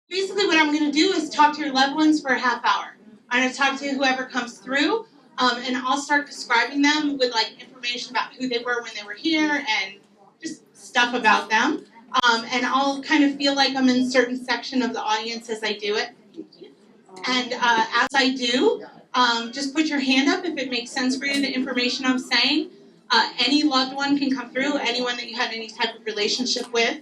Basically what I'm going to do is talk to your loved ones for a half hour. I'm going to talk to whoever comes through, and I'll start describing them with like information about who they were when they were here and just stuff about them. And I'll kind of feel like I'm in a certain section of the audience as I do it. And as I do, just put your hand up if it makes sense for you, the information I'm saying. Any loved one can come through, anyone that you had any type of relationship with.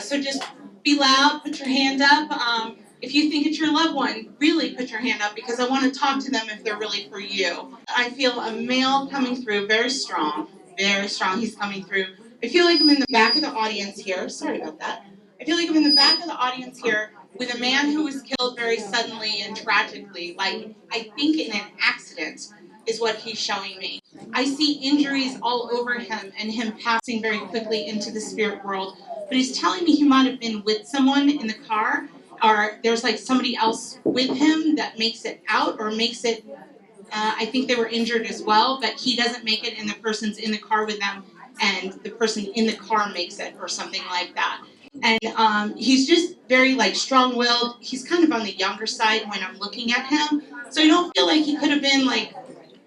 So just be loud, put your hand up. If you think it's your loved one, really put your hand up because I want to talk to them if they're really for you. I feel a male coming through, very strong, he's coming through. I feel like I'm in the back of the audience here. Sorry about that. I feel like I'm in the back of the audience here with a man who was killed very suddenly and tragically, like I think in an accident is what he's showing me. I see injuries all over him and him passing very quickly into the spirit world. But he's telling me he might have been with someone in the car, or there's like somebody else with him that makes it out or makes it, I think they were injured as well, but he doesn't make it and the person's in the car with them and the person in the car makes it or something like that. And he's just very like strong-willed. He's kind of on the younger side when I'm looking at him. So I don't feel like he could have been like,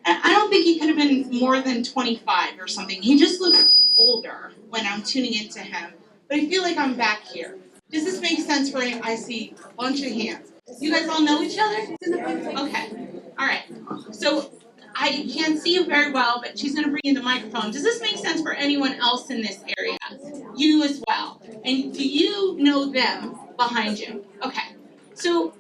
I don't think he could have been more than 25 or something. He just looks older when I'm tuning into him. But I feel like I'm back here. Does this make sense for him? I see a bunch of hands. You guys all know each other? Okay. All right. So I can't see you very well, but she's going to bring in the microphone. Does this make sense for anyone else in this area? You as well. And do you know them behind you? Okay. So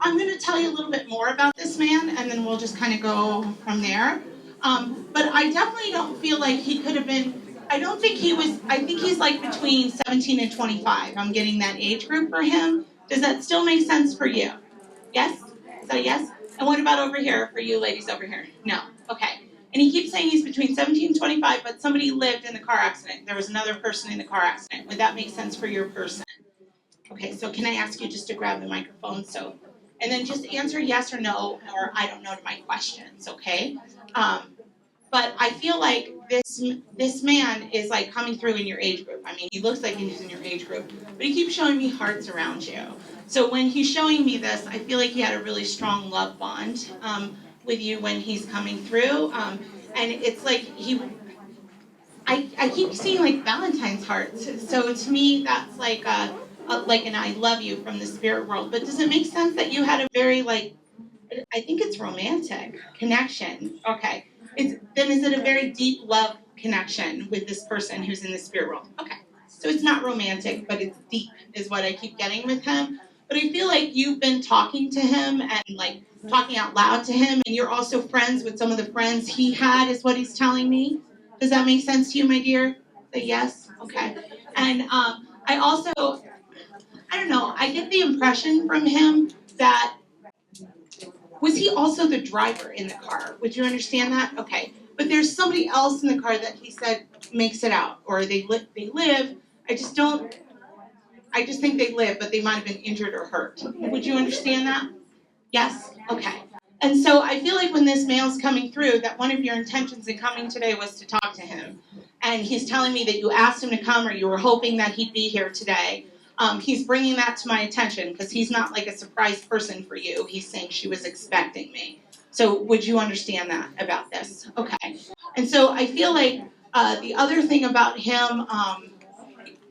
I'm going to tell you a little bit more about this man, and then we'll just kind of go from there. But I definitely don't feel like he could have been, I don't think he was, I think he's like between 17 and 25. I'm getting that age group for him. Does that still make sense for you? Yes? Is that a yes? And what about over here for you ladies over here? No. Okay. And he keeps saying he's between 17 and 25, but somebody lived in the car accident. There was another person in the car accident. Would that make sense for your person? Okay, so can I ask you just to grab the microphone? And then just answer yes or no, or I don't know to my questions, okay? But I feel like this man is like coming through in your age group. I mean, he looks like he's in your age group, but he keeps showing me hearts around you. So when he's showing me this, I feel like he had a really strong love bond with you when he's coming through. And it's like I keep seeing like Valentine's hearts. So to me, that's like like an I love you from the spirit world. But does it make sense that you had a very like, I think it's romantic connection? Okay. Then is it a very deep love connection with this person who's in the spirit world? Okay. So it's not romantic, but it's deep is what I keep getting with him. But I feel like you've been talking to him and like talking out loud to him, and you're also friends with some of the friends he had, is what he's telling me. Does that make sense to you, my dear? Say yes? Okay. And I also, I don't know, I get the impression from him that, was he also the driver in the car? Would you understand that? Okay. But there's somebody else in the car that he said makes it out, or they live. I just think they live, but they might have been injured or hurt. Would you understand that? Yes? Okay. And so I feel like when this male's coming through, that one of your intentions in coming today was to talk to him. And he's telling me that you asked him to come or you were hoping that he'd be here today. He's bringing that to my attention because he's not like a surprise person for you. He's saying she was expecting me. So would you understand that about this? Okay. And so I feel like the other thing about him,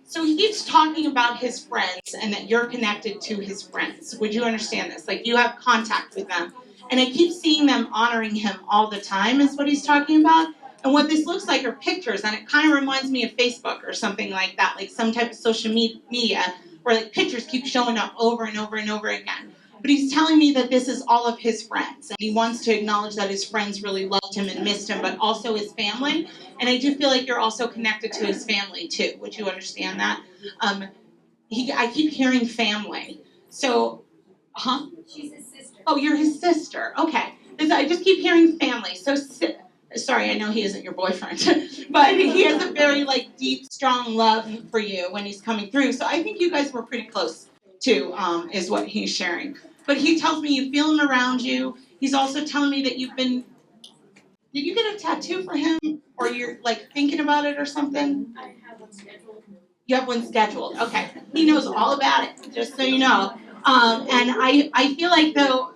so he keeps talking about his friends and that you're connected to his friends. Would you understand this? Like you have contact with them. And I keep seeing them honoring him all the time is what he's talking about. And what this looks like are pictures, and it kind of reminds me of Facebook or something like that, like some type of social media where like pictures keep showing up over and over and over again. But he's telling me that this is all of his friends, and he wants to acknowledge that his friends really loved him and missed him, but also his family. And I do feel like you're also connected to his family too. Would you understand that? I keep hearing family. So, She's his sister. Oh, you're his sister. Okay. I just keep hearing family. So, sorry, I know he isn't your boyfriend, but he has a very like deep, strong love for you when he's coming through. So I think you guys were pretty close too, is what he's sharing. But he tells me you feel him around you. He's also telling me that did you get a tattoo for him, or you're like thinking about it or something? I have one scheduled. You have one scheduled. Okay. He knows all about it, just so you know. And I feel like though,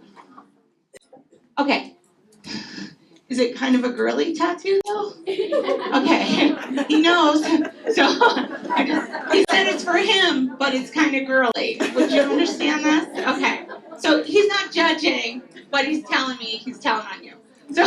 okay, is it kind of a girly tattoo though? Okay, he knows. So he said it's for him, but it's kind of girly. Would you understand this? Okay. So he's not judging, but he's telling me he's telling on you. So,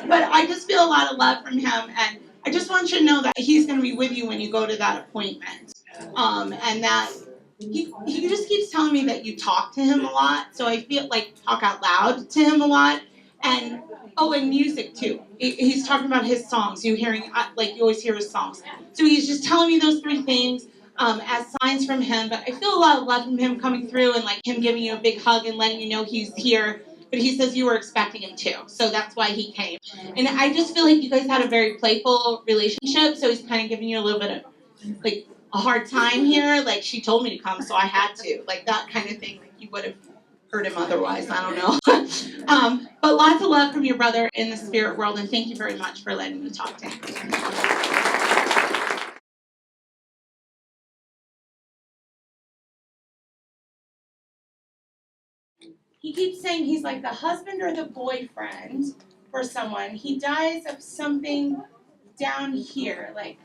but I just feel a lot of love from him, and I just want you to know that he's going to be with you when you go to that appointment, and that he just keeps telling me that you talk to him a lot. So I feel like talk out loud to him a lot, and oh, and music too. He's talking about his songs. You hearing like you always hear his songs. So he's just telling me those three things as signs from him. But I feel a lot of love from him coming through and like him giving you a big hug and letting you know he's here. But he says you were expecting him too, so that's why he came. And I just feel like you guys had a very playful relationship. So he's kind of giving you a little bit of like a hard time here. Like she told me to come, so I had to. Like that kind of thing. Like you would have heard him otherwise. I don't know. But lots of love from your brother in the spirit world, and thank you very much for letting me talk to him. He keeps saying he's like the husband or the boyfriend for someone. He dies of something down here, like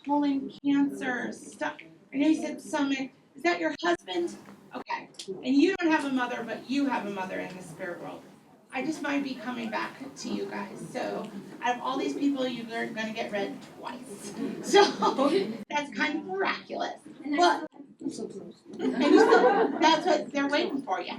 colon cancer stuff. I know he said stomach. Is that your husband? Okay. And you don't have a mother, but you have a mother in the spirit world. I just might be coming back to you guys. So out of all these people, you're going to get read twice. So that's kind of miraculous. Well, and you still, that's what they're waiting for you.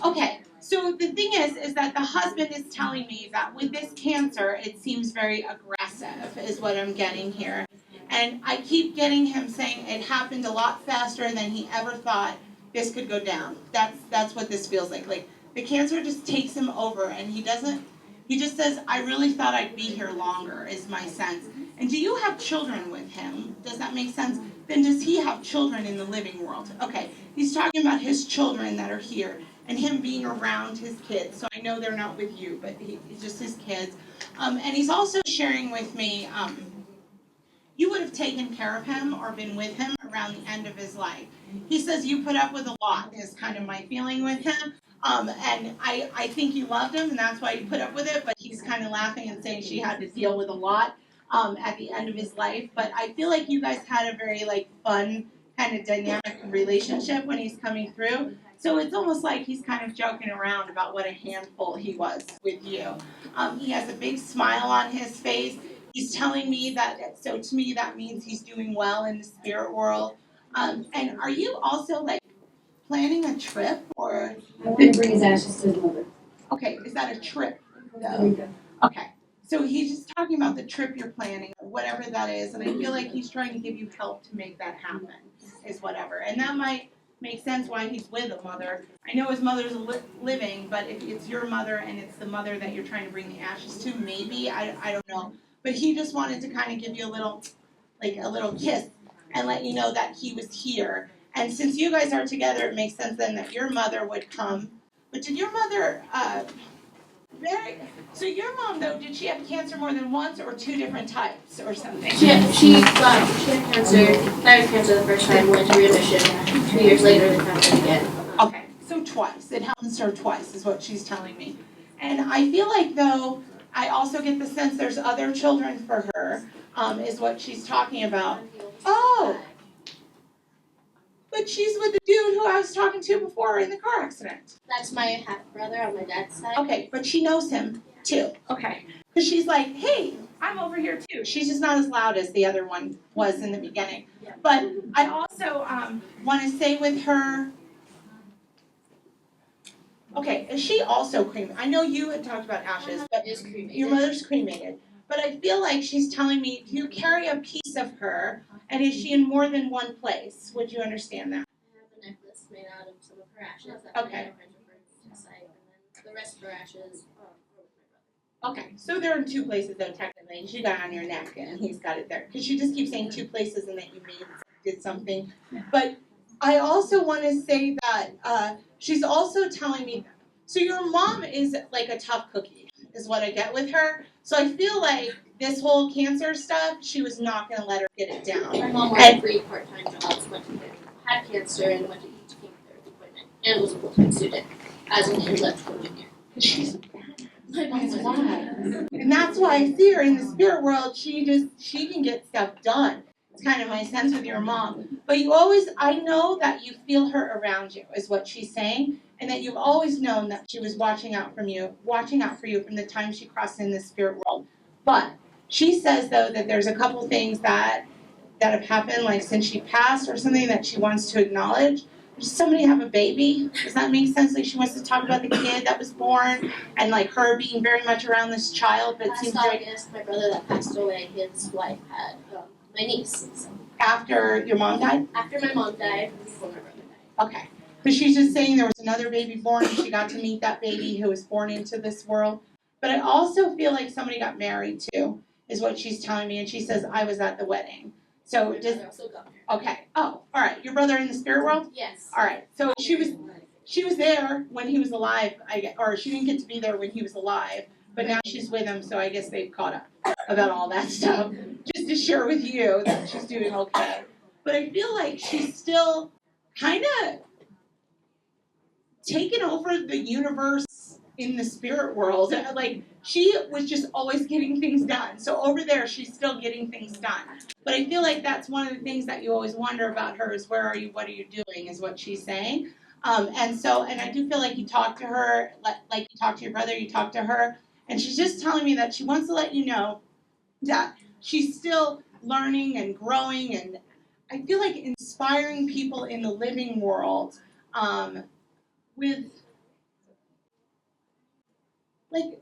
Okay. So the thing is that the husband is telling me that with this cancer, it seems very aggressive, is what I'm getting here. And I keep getting him saying it happened a lot faster than he ever thought this could go down. That's what this feels like. Like the cancer just takes him over, and he just says, I really thought I'd be here longer, is my sense. And do you have children with him? Does that make sense? Then does he have children in the living world? Okay, he's talking about his children that are here and him being around his kids. So I know they're not with you, but he's just his kids. And he's also sharing with me, you would have taken care of him or been with him around the end of his life. He says you put up with a lot, is kind of my feeling with him. And I think you loved him, and that's why you put up with it, but he's kind of laughing and saying she had to deal with a lot at the end of his life. But I feel like you guys had a very like fun kind of dynamic relationship when he's coming through. So it's almost like he's kind of joking around about what a handful he was with you. He has a big smile on his face. He's telling me that, so to me that means he's doing well in the spirit world. And are you also like planning a trip or? I want to bring his ashes to his mother. Okay, is that a trip? No. Okay, so he's just talking about the trip you're planning or whatever that is, and I feel like he's trying to give you help to make that happen, is whatever. And that might make sense why he's with a mother. I know his mother's living, but if it's your mother and it's the mother that you're trying to bring the ashes to, maybe, I don't know. But he just wanted to kind of give you a little kiss and let you know that he was here. And since you guys are together, it makes sense then that your mother would come. But did your mother, so your mom though, did she have cancer more than once or two different types or something? She had cancer, thyroid cancer the first time, went to remission. 2 years later, they found it again. Okay, so twice. It happens to her twice is what she's telling me. And I feel like though, I also get the sense there's other children for her, is what she's talking about. Oh! But she's with the dude who I was talking to before in the car accident. That's my half brother on my dad's side. Okay, but she knows him too. Okay. Because she's like, hey, I'm over here too. She's just not as loud as the other one was in the beginning. But I also want to say with her, okay, is she also cremated? I know you had talked about ashes, but your mother's cremated. But I feel like she's telling me, do you carry a piece of her, and is she in more than one place? Would you understand that? I have a necklace made out of some of her ashes. Okay. And then the rest of her ashes are with my brother. Okay, so they're in two places though, technically. She got it on your neck, and he's got it there. Because she just keeps saying two places and that you did something. But I also want to say that she's also telling me, so your mom is like a tough cookie, is what I get with her. So I feel like this whole cancer stuff, she was not going to let her get it down. My mom worked 3 part-time jobs, had cancer, and went to each chemotherapy appointment. and was a full-time student as an electrical engineer. She's My mom's That's like, why. And that's why I see her in the spirit world. She can get stuff done. It's kind of my sense with your mom. But I know that you feel her around you, is what she's saying. And that you've always known that she was watching out for you from the time she crossed in the spirit world. But she says, though, that there's a couple things that have happened, like since she passed or something that she wants to acknowledge. Does somebody have a baby? Does that make sense? Like she wants to talk about the kid that was born and like her being very much around this child, but it seems last like August, my brother that passed away, his wife had my niece. So after your mom died? after my mom died, before my brother died. Okay. Because she's just saying there was another baby born and she got to meet that baby who was born into this world. But I also feel like somebody got married too, is what she's telling me. And she says, I was at the wedding. So My brother also got married. okay. Oh, all right. Your brother in the spirit world? Yes. All right. So she was there when he was alive, or she didn't get to be there when he was alive, but now she's with him, so I guess they've caught up about all that stuff. Just to share with you that she's doing okay. But I feel like she's still kind of taken over the universe in the spirit world. Like she was just always getting things done. So over there, she's still getting things done. But I feel like that's one of the things that you always wonder about her is where are you, what are you doing, is what she's saying. And I do feel like you talk to her, like you talk to your brother, you talk to her, and she's just telling me that she wants to let you know that she's still learning and growing, and I feel like inspiring people in the living world with, like,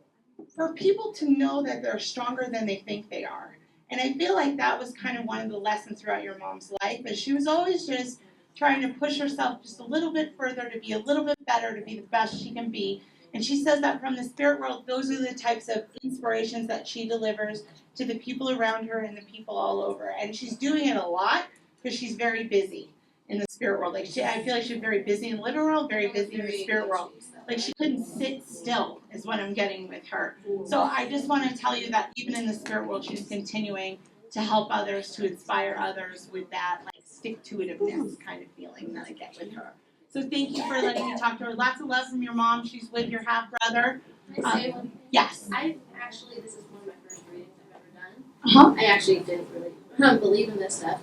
for people to know that they're stronger than they think they are. And I feel like that was kind of one of the lessons throughout your mom's life, is she was always just trying to push herself just a little bit further, to be a little bit better, to be the best she can be. And she says that from the spirit world, those are the types of inspirations that she delivers to the people around her and the people all over. And she's doing it a lot because she's very busy in the spirit world. Like I feel like she's very busy in the living world, very busy in the spirit world. Like she couldn't sit still is what I'm getting with her. So I just want to tell you that even in the spirit world, she's continuing to help others, to inspire others with that like stick-to-itiveness kind of feeling that I get with her. So thank you for letting me talk to her. Lots of love from your mom. She's with your half-brother. Can I say one thing? Yes. This is one of my first readings I've ever done. Uh-huh. I actually didn't really believe in this stuff.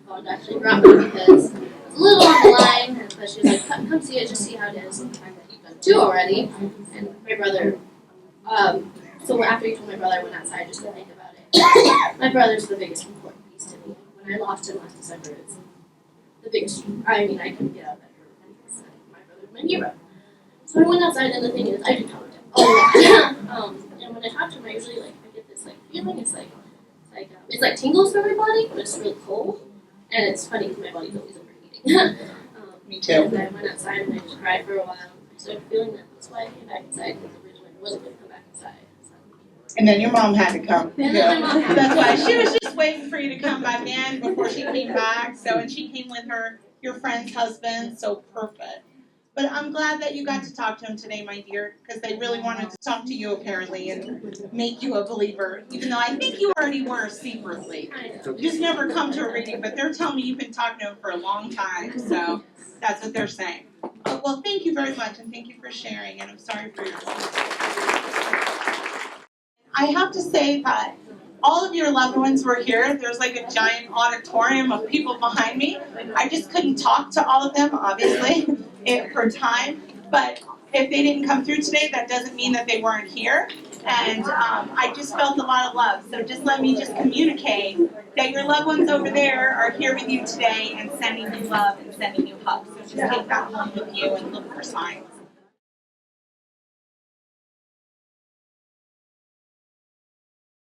God actually brought me because it's a little on the line, but she was like, come see it, just see how it is. And the fact that you've done 2 already. And my brother, so after you told my brother, I went outside just to think about it. My brother's the biggest important piece to me. When I lost him last December, it's the biggest, I couldn't get out of bed for repentance. My brother's my hero. So I went outside, and the thing is, I do talk to him a lot. And when I talk to him, I usually I get this feeling. It's like tingles through my body, but it's really cold. And it's funny because my body's always overheating. Me too. And I went outside and I just cried for a while. I started feeling that. That's why I came back inside, because originally I wasn't going to come back inside. So. And then your mom had to come. And then my mom had to That's come. why she was just waiting for you to come back in before she came back. So, and she came with your friend's husband. So perfect. But I'm glad that you got to talk to him today, my dear, because they really wanted to talk to you apparently and make you a believer, even though I think you already were secretly. You just never come to a reading, but they're telling me you've been talking to him for a long time, so that's what they're saying. Well, thank you very much, and thank you for sharing, and I'm sorry for your loss. I have to say that all of your loved ones were here. There's like a giant auditorium of people behind me. I just couldn't talk to all of them, obviously, for time. But if they didn't come through today, that doesn't mean that they weren't here. And I just felt a lot of love. So just let me just communicate that your loved ones over there are here with you today and sending you love and sending you hugs. So just take that home with you and look for signs.